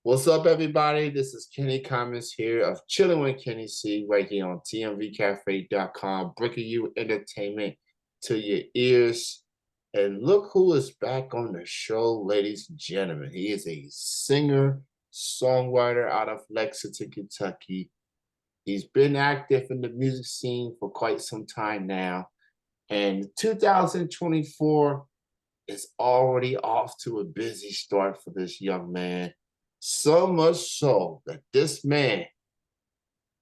What's up, everybody? This is Kenny Commons here of Chilling with Kenny C right here on tmvcafe.com, bringing you entertainment to your ears. And look who is back on the show, ladies and gentlemen. He is a singer, songwriter out of Lexington, Kentucky. He's been active in the music scene for quite some time now. And 2024 is already off to a busy start for this young man. So much so that this man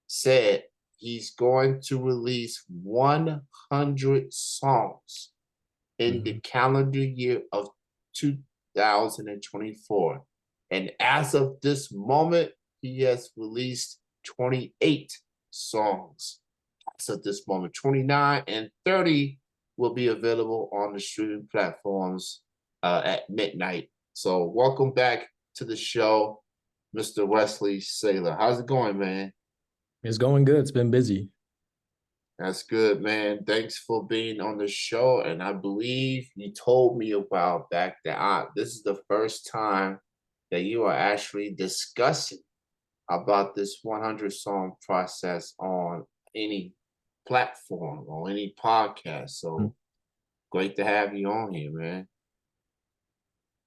said he's going to release 100 songs in the calendar year of 2024. And as of this moment, he has released 28 songs. As of this moment, 29 and 30 will be available on the streaming platforms at midnight. So welcome back to the show, Mr. Wesley Saylor. How's it going, man? It's going good. It's been busy. That's good, man. Thanks for being on the show. And I believe you told me a while back that this is the first time that you are actually discussing about this 100 song process on any platform or any podcast. So great to have you on here, man.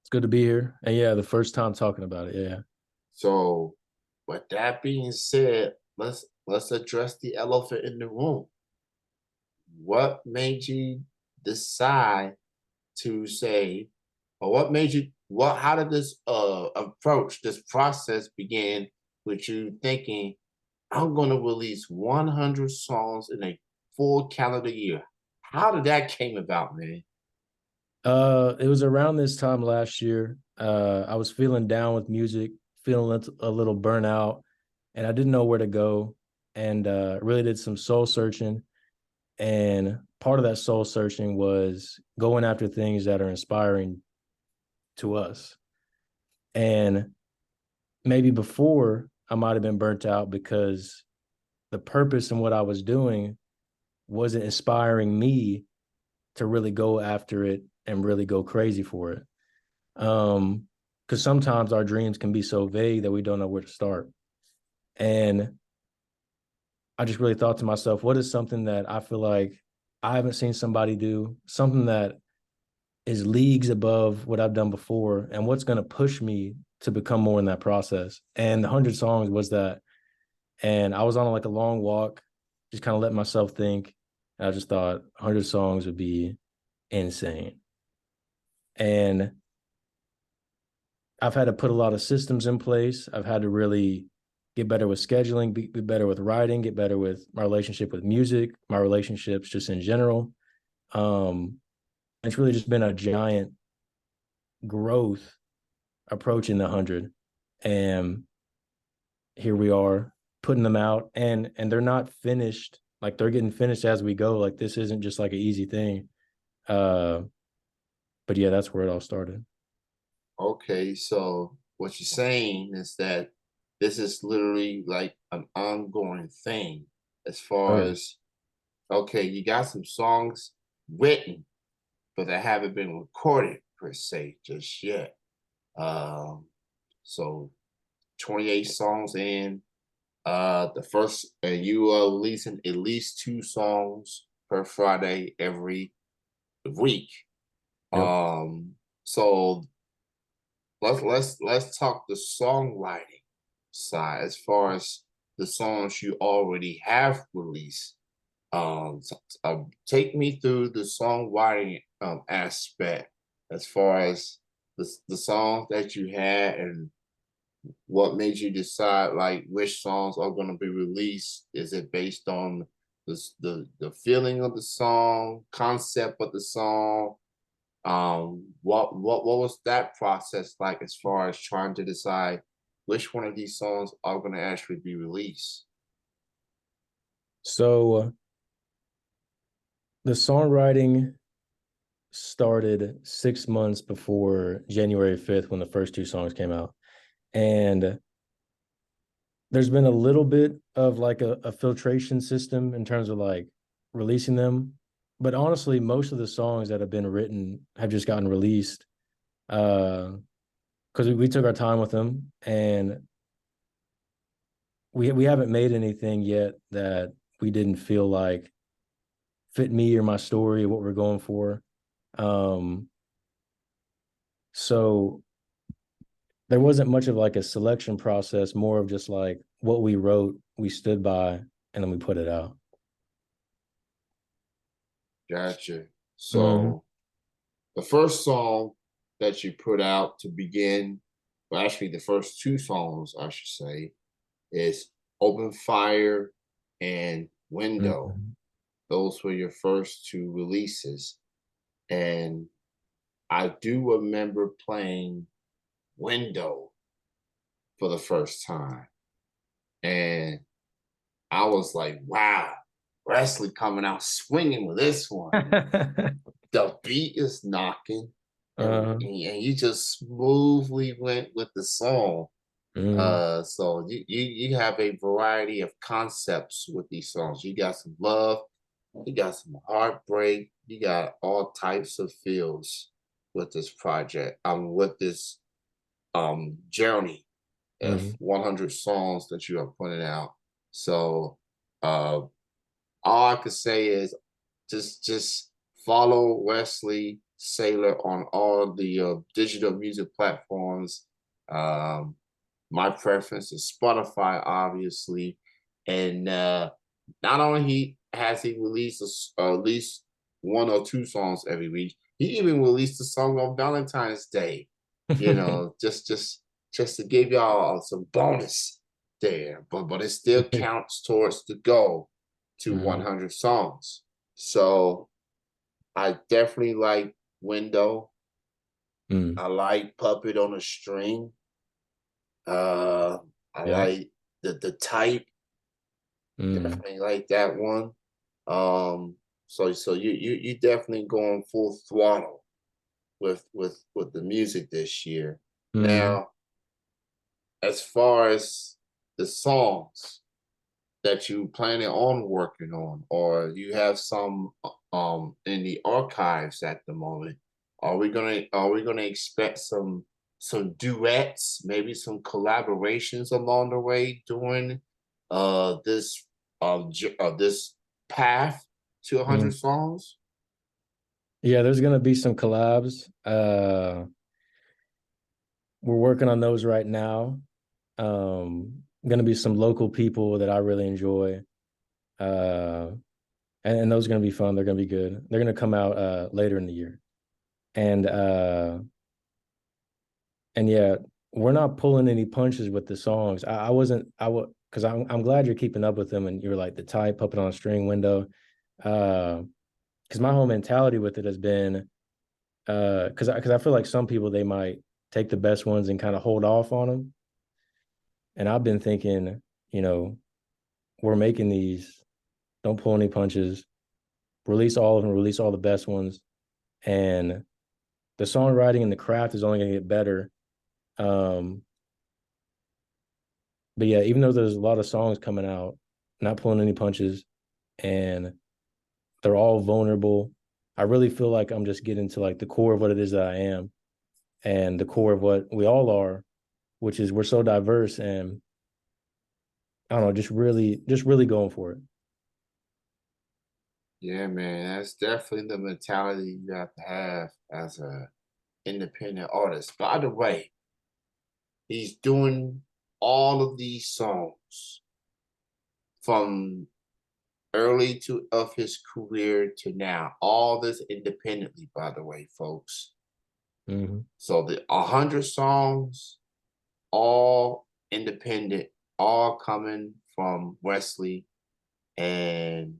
It's good to be here. And yeah, the first time talking about it. Yeah. So, with that being said, let's address the elephant in the room. What made you decide to say, or how did this this process begin with you thinking, I'm going to release 100 songs in a full calendar year? How did that came about, man? It was around this time last year. I was feeling down with music, feeling a little burnout, and I didn't know where to go, and really did some soul searching. And part of that soul searching was going after things that are inspiring to us. And maybe before I might have been burnt out because the purpose in what I was doing wasn't inspiring me to really go after it and really go crazy for it. Because sometimes our dreams can be so vague that we don't know where to start. And I just really thought to myself, what is something that I feel like I haven't seen somebody do, something that is leagues above what I've done before, and what's going to push me to become more in that process? And the 100 songs was that. And I was on like a long walk, just kind of let myself think. And I just thought 100 songs would be insane. And I've had to put a lot of systems in place. I've had to really get better with scheduling, be better with writing, get better with my relationship with music, my relationships just in general. It's really just been a giant growth approaching the 100. And here we are putting them out, and they're not finished. Like, they're getting finished as we go. Like, this isn't just like an easy thing. But yeah, that's where it all started. Okay, so what you're saying is that this is literally like an ongoing thing as far as, okay, you got some songs written, but they haven't been recorded per se just yet. So 28 songs in, the first, and you are releasing at least 2 songs per Friday every week. Yep. So let's talk the songwriting side as far as the songs you already have released. Take me through the songwriting aspect as far as the songs that you had and what made you decide like which songs are going to be released. Is it based on the feeling of the song, concept of the song? What was that process like as far as trying to decide which one of these songs are going to actually be released? So the songwriting started 6 months before January 5th when the first 2 songs came out. And there's been a little bit of like a filtration system in terms of like releasing them. But honestly, most of the songs that have been written have just gotten released. because we took our time with them, and we haven't made anything yet that we didn't feel like fit me or my story or what we're going for. Um, so there wasn't much of like a selection process, more of just like what we wrote, we stood by, and then we put it out. Gotcha. Mm-hmm. So the first song that you put out to begin, well, actually the first two songs, I should say, is Open Fire and Window. Mm-hmm. Those were your first two releases. And I do remember playing Window for the first time. And I was like, wow, Wesley coming out swinging with this one. The beat is knocking, uh, and you just smoothly went with the song. mm, So you have a variety of concepts with these songs. You got some love, you got some heartbreak, you got all types of feels with this project. With this journey of mm, 100 songs that you are putting out. So uh, all I could say is just follow Wesley Saylor on all the digital music platforms. Um, my preference is Spotify, obviously, and not only has he released at least one or two songs every week, he even released a song on Valentine's Day. You know, just to give y'all some bonus there, but it still counts towards the goal to mm, 100 songs. So I definitely like Window. mm, I like Puppet on a String. Uh, I yeah. like the type. Mm, Definitely like that one. So you definitely going full throttle with the music this year. mm, Now, as far as the songs that you planning on working on, or you have some in the archives at the moment, are we gonna expect some duets, maybe some collaborations along the way during this this path to mm. 100 songs? Yeah, there's gonna be some collabs. We're working on those right now. Gonna be some local people that I really enjoy. Uh, and those are gonna be fun. They're gonna be good. They're gonna come out later in the year. And and yeah, we're not pulling any punches with the songs. I wasn't I would because I'm glad you're keeping up with them and you're like the type puppet on a string window. Because my whole mentality with it has been because I feel like some people they might take the best ones and kind of hold off on them. And I've been thinking, you know, we're making these, don't pull any punches, release all of them, release all the best ones. And the songwriting and the craft is only going to get better. Um, but yeah, even though there's a lot of songs coming out, not pulling any punches, and they're all vulnerable, I really feel like I'm just getting to like the core of what it is that I am and the core of what we all are, which is we're so diverse and I don't know, just really going for it. Yeah, man, that's definitely the mentality you have to have as a independent artist. By the way, he's doing all of these songs from early to of his career to now. All this independently, by the way, folks. Mm-hmm. So the 100 songs, all independent, all coming from Wesley, and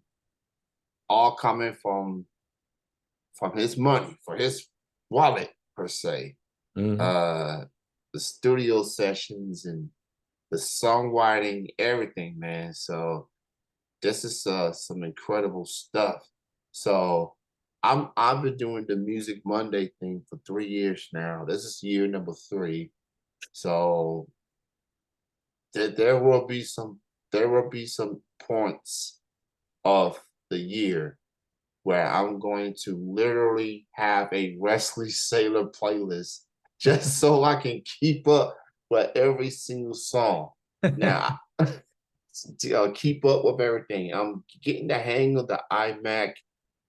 all coming from his money, for his wallet per se. Mm-hmm. Uh, the studio sessions and the songwriting, everything, man. So this is some incredible stuff. So I've been doing the Music Monday thing for 3 years now. This is year number three. So there will be some points of the year where I'm going to literally have a Wesley Saylor playlist just so I can keep up with every single song. Now, keep up with everything. I'm getting the hang of the iMac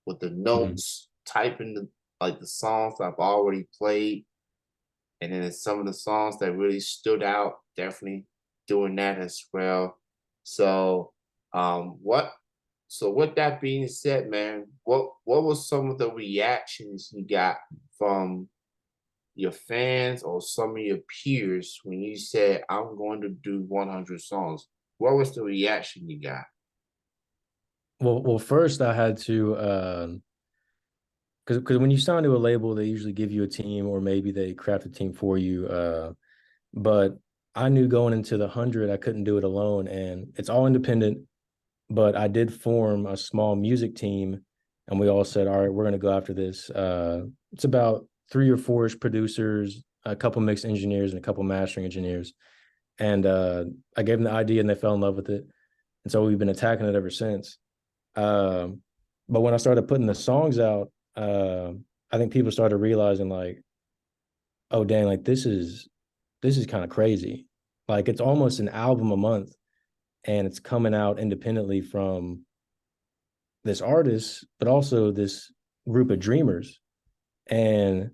with the Mhm. notes, typing the songs I've already played, and then some of the songs that really stood out, definitely doing that as well. So, what? So, with that being said, man, what was some of the reactions you got from your fans or some of your peers when you said, "I'm going to do 100 songs"? What was the reaction you got? Well, first I had to because when you sign to a label, they usually give you a team or maybe they craft a team for you. But I knew going into the 100, I couldn't do it alone, and it's all independent. But I did form a small music team, and we all said, "All right, we're going to go after this." It's about 3 or 4ish producers, a couple mixed engineers, and a couple mastering engineers. And I gave them the idea, and they fell in love with it. And so we've been attacking it ever since. Um, but when I started putting the songs out, I think people started realizing like, oh dang, like this is kind of crazy. Like it's almost an album a month, and it's coming out independently from this artist, but also this group of dreamers. And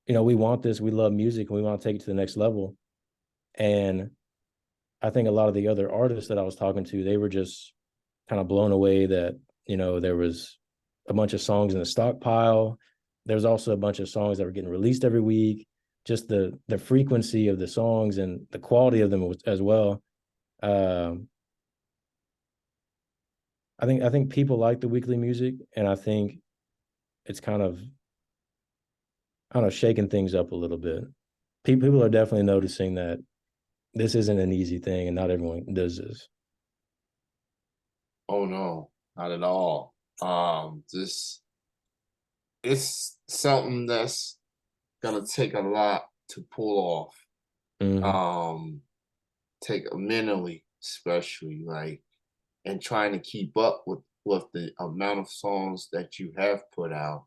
we want this. We love music, and we want to take it to the next level. And I think a lot of the other artists that I was talking to, they were just kind of blown away that there was a bunch of songs in the stockpile. There was also a bunch of songs that were getting released every week. Just the frequency of the songs and the quality of them as well. Um, I think people like the weekly music, and I think it's kind of, I don't know, shaking things up a little bit. People are definitely noticing that this isn't an easy thing, and not everyone does this. Oh no, not at all. This it's something that's gonna take a lot to pull off. Mm-hmm. Um, take mentally, especially like, and trying to keep up with the amount of songs that you have put out.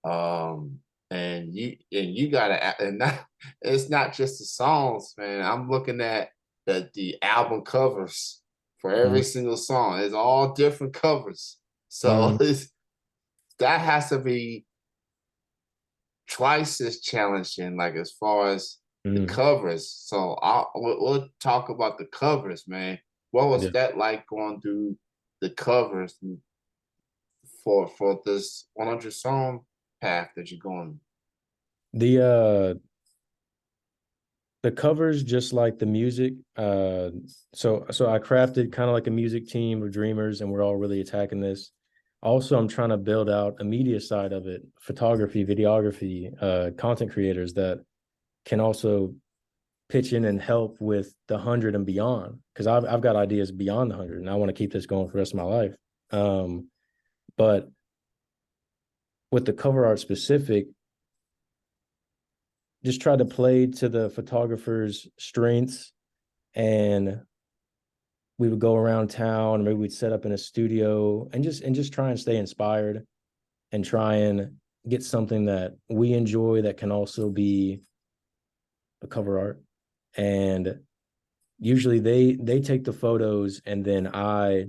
Um, and you gotta and not it's not just the songs, man. I'm looking at the album covers for every single song. It's all different covers. So Mm-hmm. that has to be twice as challenging, like as far as the Mm-hmm. covers. So we'll talk about the covers, man. What was Yeah. that like going through the covers for this 100 song path that you're going? The covers, just like the music. So I crafted kind of like a music team of dreamers, and we're all really attacking this. Also, I'm trying to build out a media side of it: photography, videography, content creators that can also pitch in and help with the 100 and beyond. Because I've got ideas beyond the 100, and I want to keep this going for the rest of my life. But with the cover art specific, just try to play to the photographer's strengths, and we would go around town. Maybe we'd set up in a studio and just try and stay inspired, and try and get something that we enjoy that can also be a cover art. And usually they take the photos, and then I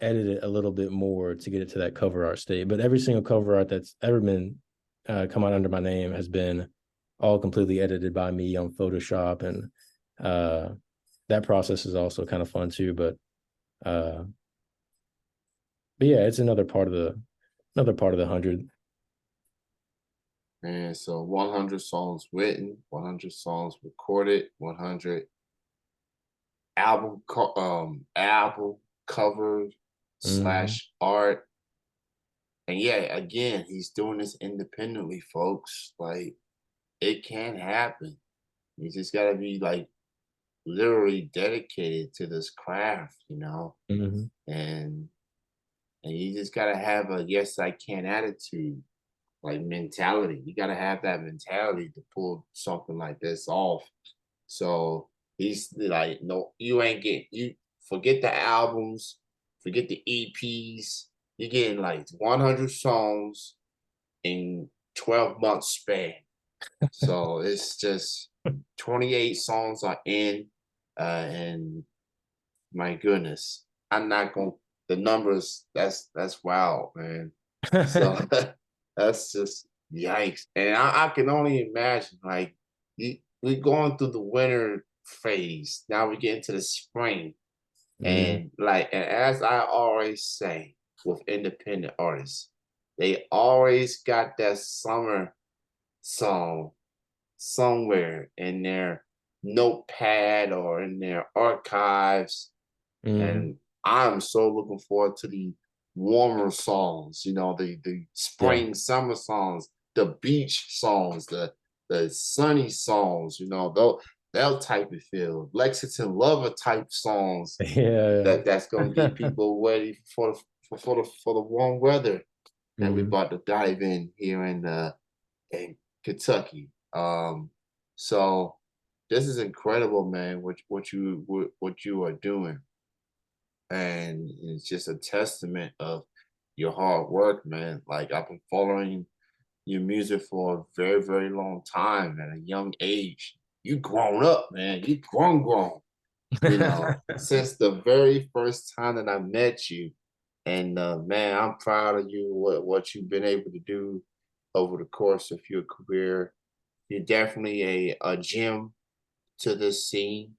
edit it a little bit more to get it to that cover art state. But every single cover art that's ever been come out under my name has been all completely edited by me on Photoshop, and uh, that process is also kind of fun too. Uh, but yeah, it's another part of the 100. Man, so 100 songs written, 100 songs recorded, 100 album cover Mm-hmm. slash art. And yeah, again, he's doing this independently, folks. Like it can happen. You just gotta be like literally dedicated to this craft. Mm-hmm. And you just gotta have a yes I can attitude, like mentality. You gotta have that mentality to pull something like this off. So he's like, no, you ain't getting you forget the albums, forget the EPs. You're getting like 100 songs in 12 months span. So it's just 28 songs are in, and my goodness, I'm not going. The numbers, that's wild, man. So that's just yikes. And I can only imagine, like, we're going through the winter phase. Now we get into the spring. Mhm. And like, and as I always say with independent artists, they always got that summer song somewhere in their notepad or in their archives. Mhm. And I'm so looking forward to the warmer songs, the Yeah. spring, summer songs, the beach songs, the sunny songs, they'll type of feel. Lexington Lover type songs Yeah. that's gonna get people ready for the warm weather that we're Mhm. about to dive in here in Kentucky. So this is incredible, man. What you are doing, and it's just a testament of your hard work, man. Like, I've been following your music for a very, very long time at a young age. You grown up, man. You grown. Since the very first time that I met you. And man, I'm proud of you, what you've been able to do over the course of your career. You're definitely a gem to this scene.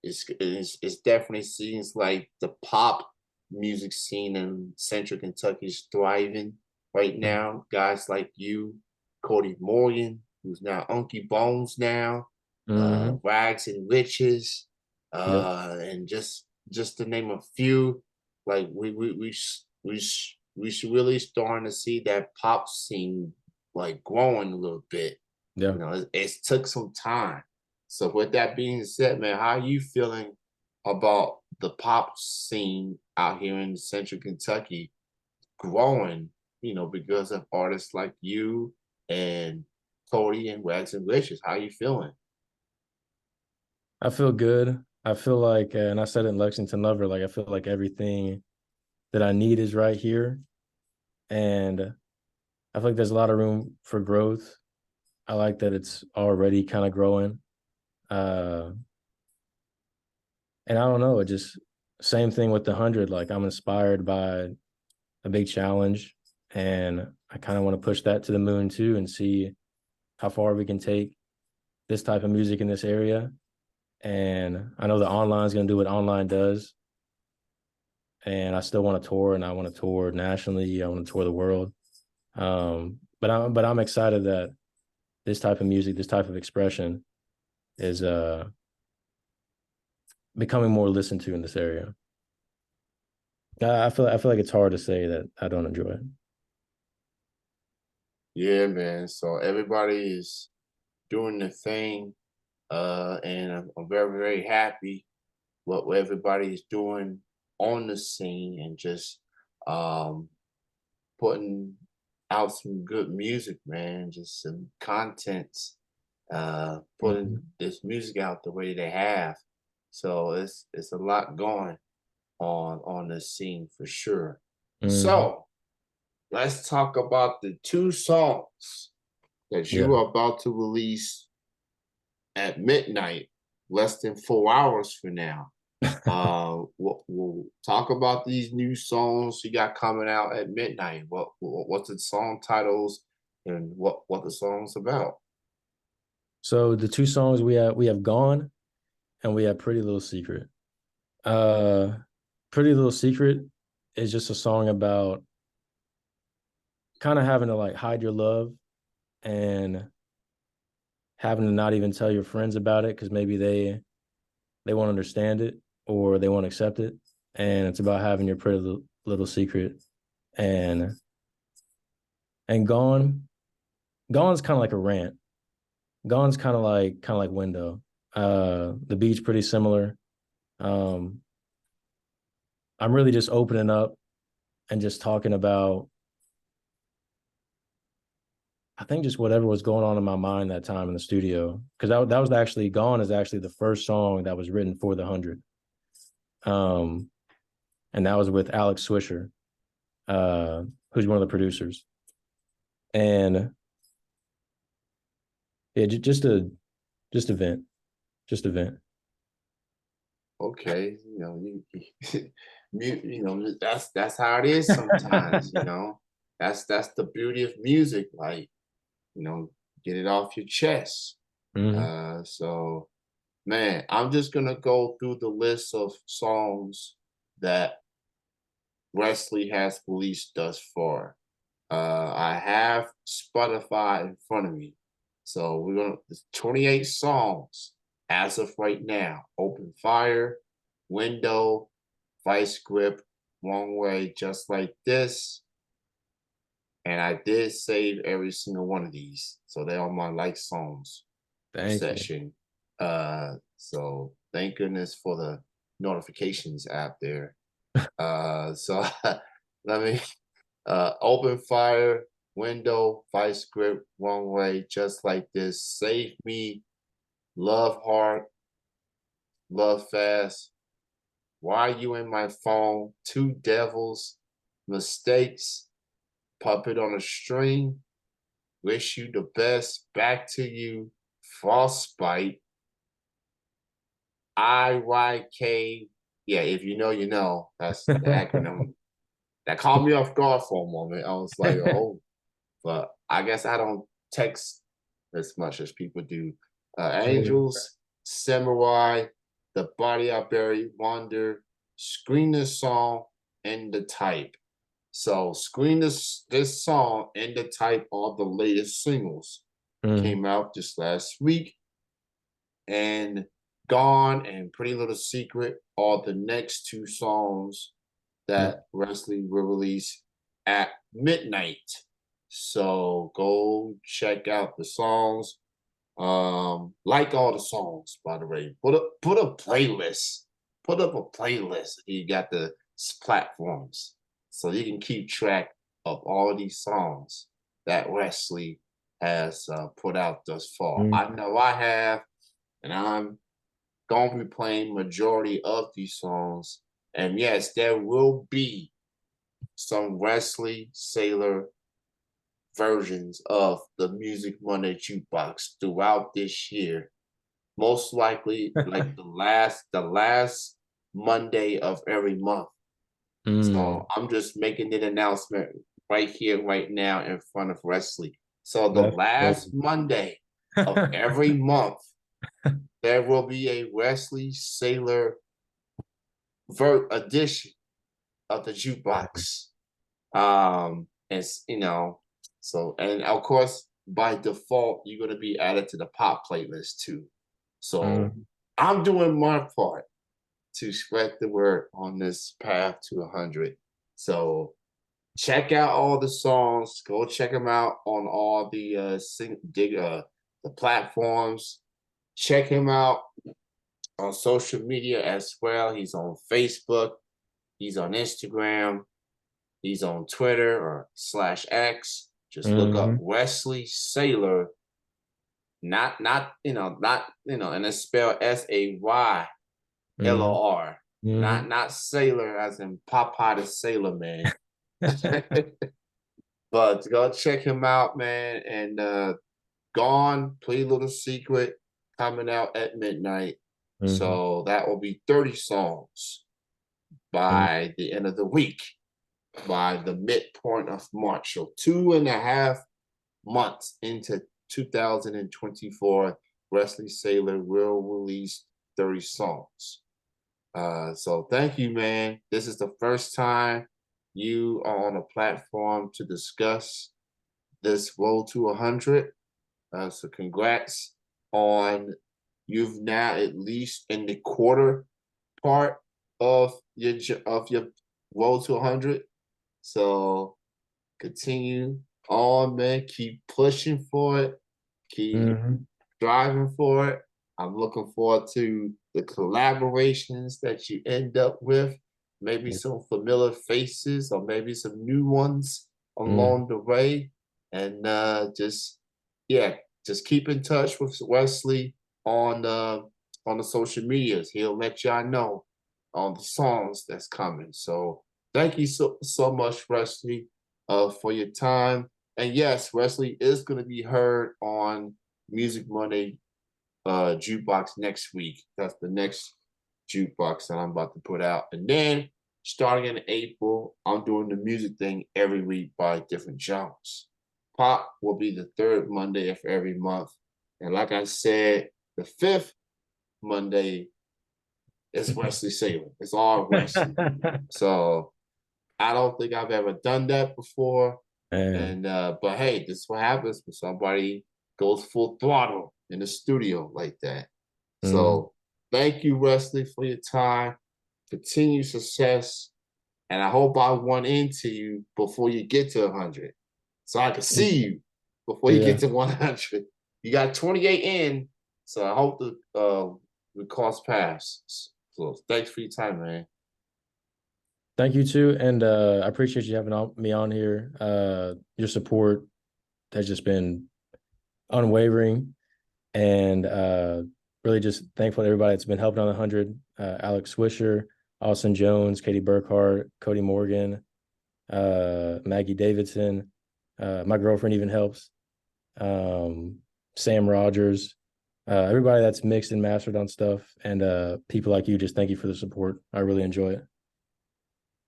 It's definitely seems like the pop music scene in Central Kentucky is thriving right Mhm. now. Guys like you, Cody Morgan, who's now Unky Bones now, Mhm. Rags and Riches, Yep. and just to name a few. Like we should really starting to see that pop scene like growing a little bit. Yeah. It's took some time. So with that being said, man, how are you feeling about the pop scene out here in Central Kentucky growing, because of artists like you and Cody and Wags and Wishes? How are you feeling? I feel good. I feel like, and I said it in Lexington Lover, like I feel like everything that I need is right here, and I feel like there's a lot of room for growth. I like that it's already kind of growing. Uh, and I don't know, it just same thing with the 100. Like I'm inspired by a big challenge, and I kind of want to push that to the moon too, and see how far we can take this type of music in this area. And I know the online is going to do what online does, and I still want to tour, and I want to tour nationally. I want to tour the world. But I'm excited that this type of music, this type of expression, is becoming more listened to in this area. I feel like it's hard to say that I don't enjoy it. Yeah, man. So everybody is doing the thing, and I'm very, very happy what everybody is doing on the scene and just um, putting out some good music, man. Just some content, putting Mhm. this music out the way they have. So it's a lot going on the scene for sure. Mhm. So let's talk about the two songs that Yeah. you are about to release at midnight, less than 4 hours from now. We'll talk about these new songs you got coming out at midnight. What's the song titles and what the song's about? So the two songs we have Gone and we have Pretty Little Secret. Uh Pretty Little Secret is just a song about kind of having to like hide your love and having to not even tell your friends about it because maybe they won't understand it or they won't accept it. And it's about having your pretty little secret. And and Gone's kind of like a rant. Gone's kind of like Window. The beat's pretty similar. Um, I'm really just opening up and just talking about, I think, just whatever was going on in my mind that time in the studio. Because that was actually Gone is actually the first song that was written for the 100. Um, and that was with Alex Swisher, uh, who's one of the producers. And Yeah, just a vent, just a vent. Okay, that's how it is sometimes. That's the beauty of music. Like, you know, get it off your chest. Hmm. So man, I'm just gonna go through the list of songs that Wesley has released thus far. I have Spotify in front of me. So there's 28 songs as of right now. Open Fire, Window, Vice Grip, Wrong Way, Just Like This. And I did save every single one of these. So they're on my like songs Thank you. session. So thank goodness for the notifications app there. So let me Open Fire, Window, Vice Grip, Wrong Way, Just Like This, Save Me, Love Hard, Love Fast, Why You in My Phone, Two Devils, Mistakes, Puppet on a String, Wish You the Best, Back to You, Frostbite, IYK. Yeah, if you know, you know. That's the acronym. That caught me off guard for a moment. I was like, oh, but I guess I don't text as much as people do. Angels, Samurai, The Body I Buried, Wonder, Screen This Song, and The Type. So Screen this song and The Type are the latest singles. Mm, Came out just last week. And Gone and Pretty Little Secret are the next two songs mm, that Wesley will release at midnight. So go check out the songs. Like all the songs, by the way. Put a playlist. Put up a playlist. You got the platforms, so you can keep track of all of these songs that Wesley has put out thus far. mm, I know I have, and I'm going to be playing majority of these songs. And yes, there will be some Wesley Saylor versions of the Music Monday Jukebox throughout this year. Most likely, like the last Monday of every month. mm. So I'm just making an announcement right here, right now, in front of Wesley. So the That's last crazy. Monday of every month, there will be a Wesley Saylor edition of the jukebox. It's so and of course by default you're gonna be added to the pop playlist too. So Mm, I'm doing my part to spread the word on this path to 100. So check out all the songs. Go check them out on all the the platforms. Check him out on social media as well. He's on Facebook. He's on Instagram. He's on Twitter or slash X. Just look up mhm, Wesley Saylor. And it's spelled Saylor. mhm, mhm, Not Sailor as in Popeye the Sailor Man. But go check him out, man. And Gone, Play Little Secret, coming out at midnight. mhm, So that will be 30 songs mm, by the end of the week, by the midpoint of March. So 2.5 months into 2024, Wesley Saylor will release 30 songs. So thank you, man. This is the first time you are on a platform to discuss this Road to 100. So congrats on you've now at least in the quarter part of your Road to 100. So continue on, man. Keep pushing for it. Keep mhm. striving for it. I'm looking forward to the collaborations that you end up with. Maybe Yeah. some familiar faces or maybe some new ones Mm, along the way. And yeah, just keep in touch with Wesley on the social medias. He'll let y'all know on the songs that's coming. So thank you so much, Wesley, for your time. And yes, Wesley is going to be heard on Music Monday jukebox next week. That's the next jukebox that I'm about to put out. And then starting in April, I'm doing the music thing every week by different genres. Pop will be the third Monday of every month. And like I said, the fifth Monday is Wesley Saylor. It's all Wesley. So I don't think I've ever done that before. Man. And but hey, this is what happens when somebody goes full throttle in the studio like that. Mhm. So thank you, Wesley, for your time. Continued success. And I hope I run into you before you get to 100. So I can see you before you Yeah. get to 100. You got 28 in. So I hope the cross paths. So thanks for your time, man. Thank you too, and I appreciate you having me on here. Your support has just been unwavering, and really just thankful to everybody that's been helping on the 100. Alex Swisher, Austin Jones, Katie Burkhart, Cody Morgan, Maggie Davidson. My girlfriend even helps. Sam Rogers. Everybody that's mixed and mastered on stuff, and people like you. Just thank you for the support. I really enjoy it.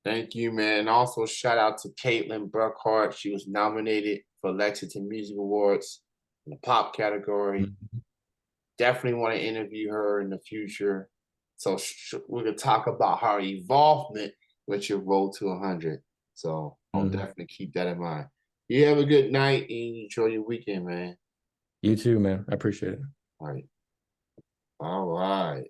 Thank you, man. And also shout out to Caitlin Burkhart. She was nominated for Lexington Music Awards in the pop category. Mhm. Definitely want to interview her in the future. So we're gonna talk about her involvement with your road to 100. So I'll Mhm. definitely keep that in mind. You have a good night and enjoy your weekend, man. You too, man. I appreciate it. All right. All right.